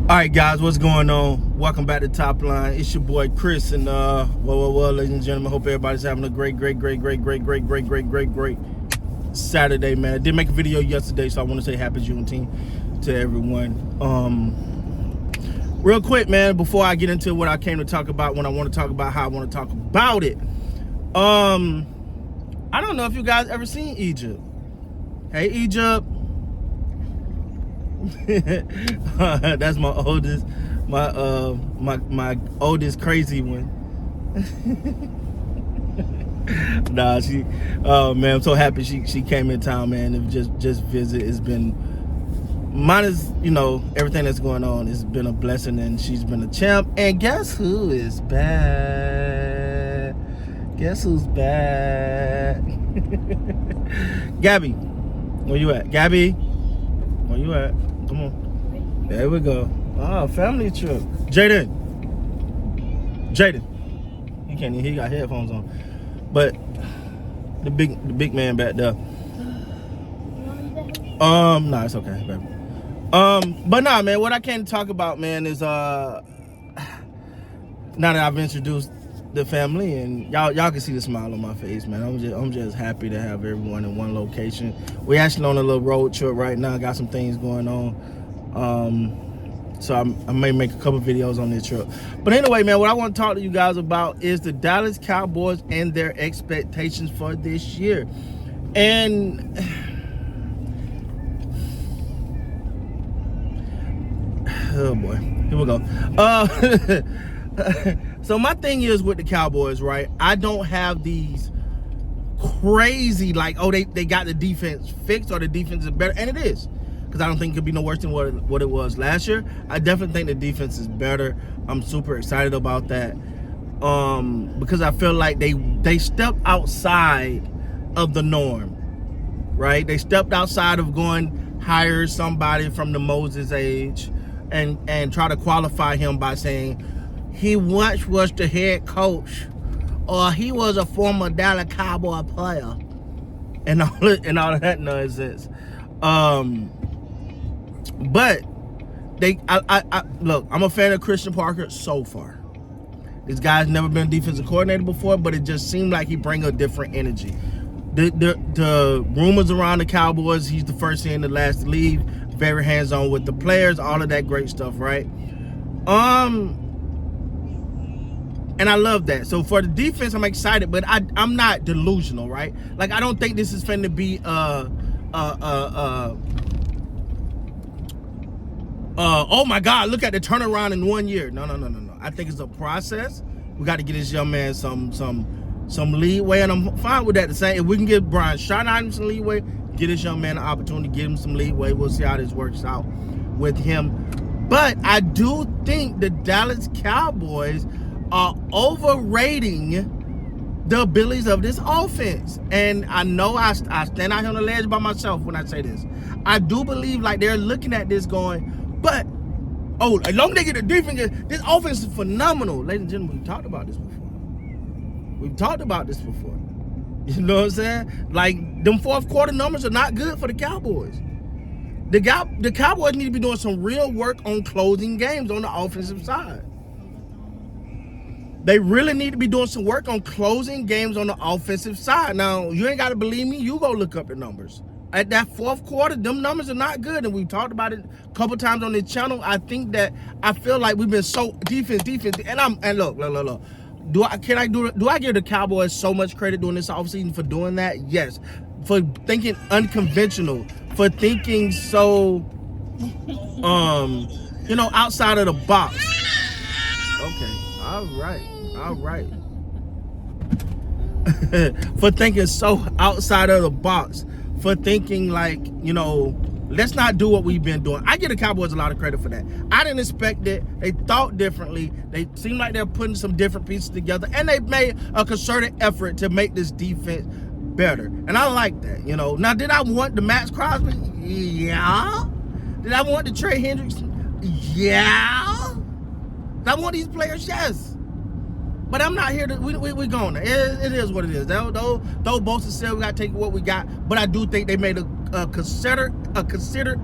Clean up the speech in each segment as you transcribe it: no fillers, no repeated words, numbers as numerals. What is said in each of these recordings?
All right, guys, what's going on? Welcome back to Top Line. It's your boy Chris, and well, ladies and gentlemen, hope everybody's having a great Saturday, man. I did make a video yesterday, so I want to say happy Juneteenth to everyone. Real quick, man, before I get into what I came to talk about, when I want to talk about how I want to talk about it. I don't know if you guys ever seen Egypt. Hey, Egypt. That's my oldest, my oldest crazy one. Nah, oh man, I'm so happy she came in town, man, and just visit. It's been, minus, everything that's going on, it's been a blessing, and she's been a champ. And guess who is back? Guess who's back? Gabby, where you at? Gabby, where you at? Come on. There we go. Oh, family trip. Jaden. He can't even, he got headphones on. But the big man back there. Nah, it's okay, baby. But nah, man, what I came to talk about, man, is now that I've introduced the family, and y'all can see the smile on my face, man. I'm just happy to have everyone in one location. We actually on a little road trip right now. Got some things going on. So I may make a couple videos on this trip. But anyway, man, what I want to talk to you guys about is the Dallas Cowboys and their expectations for this year. And oh boy, here we go. So my thing is with the Cowboys, right? I don't have these crazy, like, oh, they got the defense fixed or the defense is better. And it is. Because I don't think it could be no worse than what it was last year. I definitely think the defense is better. I'm super excited about that. Because I feel like they stepped outside of the norm, right? They stepped outside of going hire somebody from the Moses age and try to qualify him by saying he once was the head coach or he was a former Dallas Cowboy player and all of that nonsense. But I look, I'm a fan of Christian Parker so far. This guy's never been a defensive coordinator before, but it just seemed like he bring a different energy. The rumors around the Cowboys, he's the first in, the last to leave, very hands-on with the players, all of that great stuff, right? And I love that. So for the defense, I'm excited, but I'm not delusional, right? Like, I don't think this is finna be oh my God, look at the turnaround in 1 year. No. I think it's a process. We got to get this young man some leeway, and I'm fine with that. The same, if we can give Brian Schottenheimer some leeway, get this young man an opportunity, give him some leeway. We'll see how this works out with him. But I do think the Dallas Cowboys are overrating the abilities of this offense. And I know I stand out here on the ledge by myself when I say this. I do believe like they're looking at this going, but, oh, as long as they get the defense, this offense is phenomenal. Ladies and gentlemen, we've talked about this before. You know what I'm saying? Like, them fourth quarter numbers are not good for the Cowboys. The Cowboys need to be doing some real work on closing games on the offensive side. They really need to be doing some work on closing games on the offensive side. Now, you ain't got to believe me. You go look up the numbers. At that fourth quarter, them numbers are not good, and we've talked about it a couple times on this channel. I feel like we've been so defense, and look. Do I give the Cowboys so much credit during this offseason for doing that? Yes. For thinking unconventional, for thinking so outside of the box. Okay. All right. For thinking so outside of the box. For thinking like, let's not do what we've been doing. I give the Cowboys a lot of credit for that. I didn't expect it. They thought differently. They seem like they're putting some different pieces together, and they made a concerted effort to make this defense better. And I like that, Now, did I want the Max Crosby? Yeah. Did I want the Trey Hendrickson? Yeah. Did I want these players? Yes. But I'm not here to, we're going. It is what it is. Though both said we got to take what we got, but I do think they made a a considered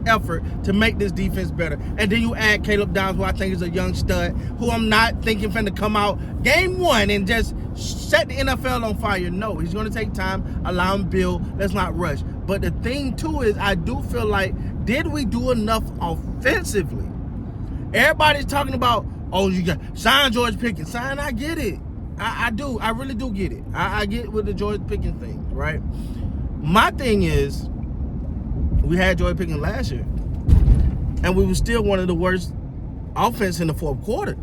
effort to make this defense better. And then you add Caleb Downs, who I think is a young stud, who I'm not thinking finna come out game one and just set the NFL on fire. No, he's going to take time, allow him to build. Let's not rush. But the thing, too, is I do feel like, did we do enough offensively? Everybody's talking about, oh, you got sign George Pickens. Sign, I get it. I do. I really do get it. I get with the George Pickens thing, right? My thing is, we had George Pickens last year, and we were still one of the worst offense in the fourth quarter.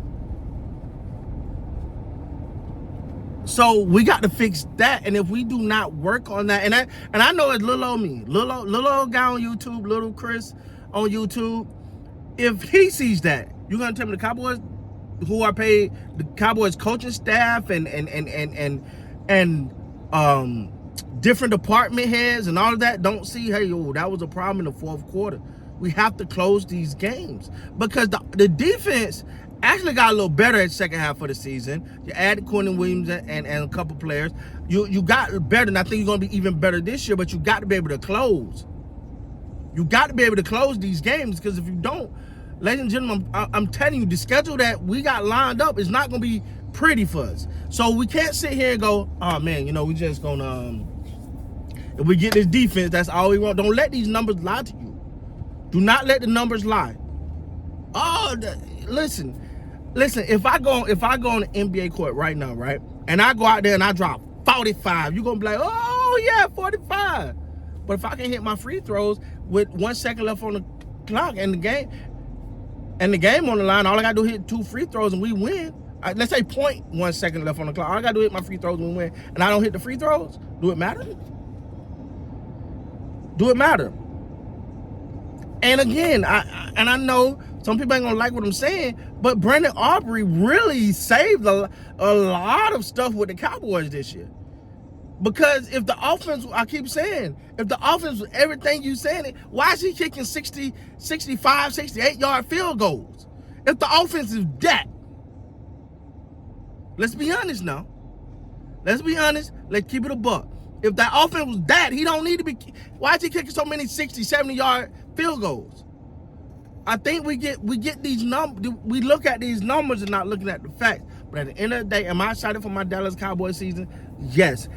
So we got to fix that, and if we do not work on that, and I know it's little old me, little old guy on YouTube, little Chris on YouTube. If he sees that, you're gonna tell me the Cowboys, who are paid, the Cowboys coaching staff and different department heads and all of that don't see, hey, that was a problem in the fourth quarter. We have to close these games because the defense actually got a little better at the second half of the season. You added Quentin Williams and a couple players. You got better, and I think you're going to be even better this year, but you got to be able to close. You got to be able to close these games, because if you don't, ladies and gentlemen, I'm telling you, the schedule that we got lined up is not going to be pretty for us. So we can't sit here and go, oh, man, we just going to, if we get this defense, that's all we want. Don't let these numbers lie to you. Do not let the numbers lie. Oh, listen, if I go on the NBA court right now, right, and I go out there and I drop 45, you're going to be like, oh, yeah, 45. But if I can hit my free throws with 1 second left on the clock and the game on the line, all I got to do is hit 2 free throws and we win. Let's say 0.1 second left on the clock. All I got to do is hit my free throws and we win. And I don't hit the free throws. Do it matter? Do it matter? And again, I know some people ain't gonna like what I'm saying, but Brandon Aubrey really saved a lot of stuff with the Cowboys this year. Because if the offense, I keep saying, if the offense was everything you saying, why is he kicking 60, 65, 68-yard field goals? If the offense is that, let's be honest now. Let's be honest. Let's keep it a buck. If that offense was that, he don't need to be. Why is he kicking so many 60, 70-yard field goals? I think we get these numbers. We look at these numbers and not looking at the facts. But at the end of the day, am I excited for my Dallas Cowboys season? Yes.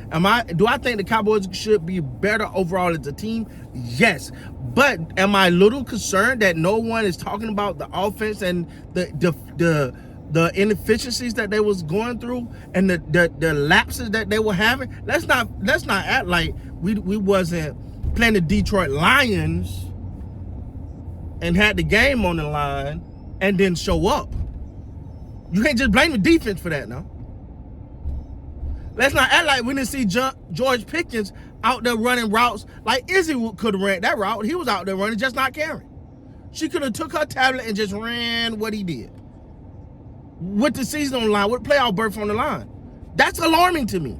Do I think the Cowboys should be better overall as a team? Yes. But am I a little concerned that no one is talking about the offense and the inefficiencies that they was going through and the lapses that they were having? Let's not act like we wasn't playing the Detroit Lions and had the game on the line and didn't show up. You can't just blame the defense for that now. Let's not act like we didn't see George Pickens out there running routes like Izzy could have ran that route. He was out there running, just not carrying. She could have took her tablet and just ran what he did. With the season on the line, with playoff berth on the line. That's alarming to me.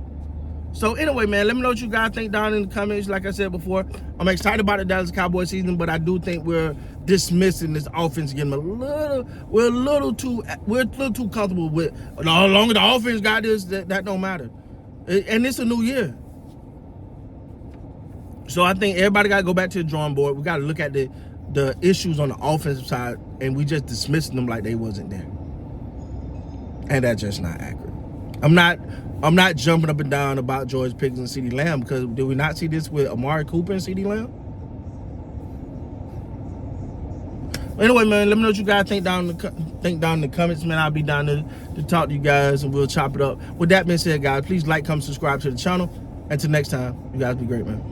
So anyway, man, let me know what you guys think down in the comments. Like I said before, I'm excited about the Dallas Cowboys season, but I do think we're dismissing this offense, getting we're a little too comfortable with. No longer the offense got this, that don't matter. And it's a new year. So I think everybody got to go back to the drawing board. We got to look at the issues on the offensive side, and we just dismissing them like they wasn't there. And that's just not accurate. I'm not jumping up and down about George Pickens and CeeDee Lamb, because did we not see this with Amari Cooper and CeeDee Lamb? Anyway, man, let me know what you guys think down in the comments, man. I'll be down to talk to you guys, and we'll chop it up. With that being said, guys, please like, comment, subscribe to the channel. Until next time, you guys be great, man.